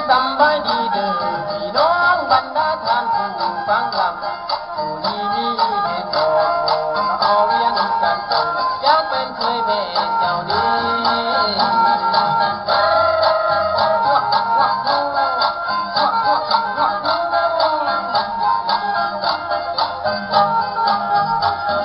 สำบายดีเด้อพี่น้องบรรดาท่านผู้ฟังลำผู้นี้มีเหตุบอกเอาเวียงกันอยากเป็นเคยแม่เจ้าดี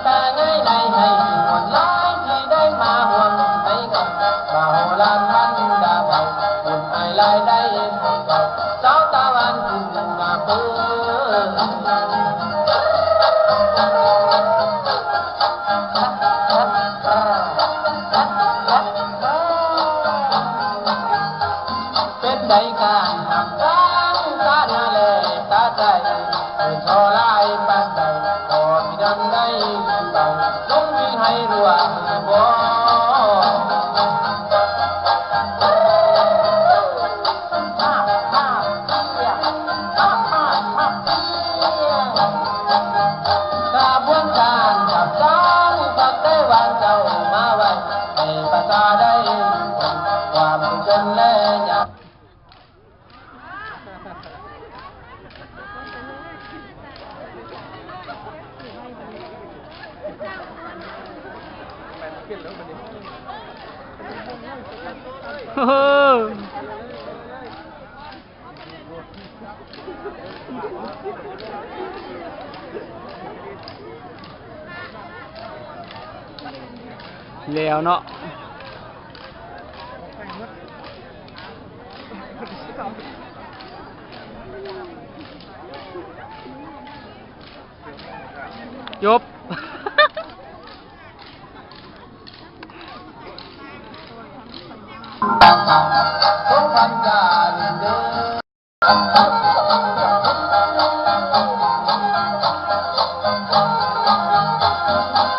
แต่ไงใดให้หวนร้ายที่ได้มาหวนให้กันมาโหลานวันดาเบาบุญไอลายได้ของเก่าเจ้าตะวันขึ้นมาเปื้เป็นใดการทำร้างตาหน้าเลตาใจเป็นโชลายปันใดพอมีดันได้ขึ้นไปลงวิ่งให้รัวบ่กระบวนการจับจ้างสักได้วางเจ้ามาไว้ให้ภาษาได้ความจนและยากแล้วเนาะจบทุกพันการเดิน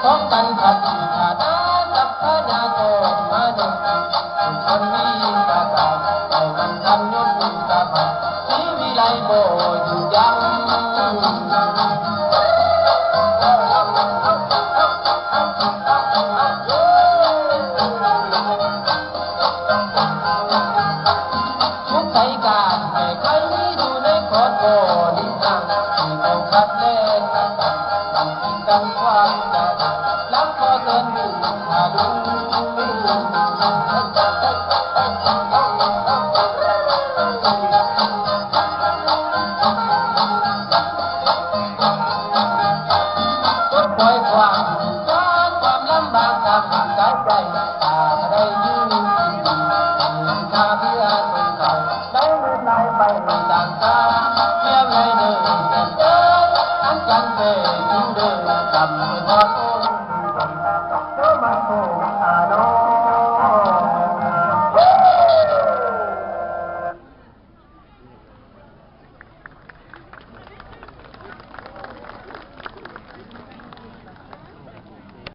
พบกันขัดขาดากับพญาโกมาดงคนนี้ตาตาเอามันทำยศตาบาชีวิไลโบอยู่ยังทุกใจการให้ใครอยู่ในคอโกนิสังที่ต้องคัดเล่นตั้งกินกันความจะลักพอเกินอยู่หาดูปล่อยความความลำบากจากกายใจตาได้ยืนข้าเพื่อคนเก่าได้เมื่อไรไปต่างตาเพียงไรเดินเดินอันกันเดินเดินจำไม่พอโอ้เจ้ามาโอ้อาโน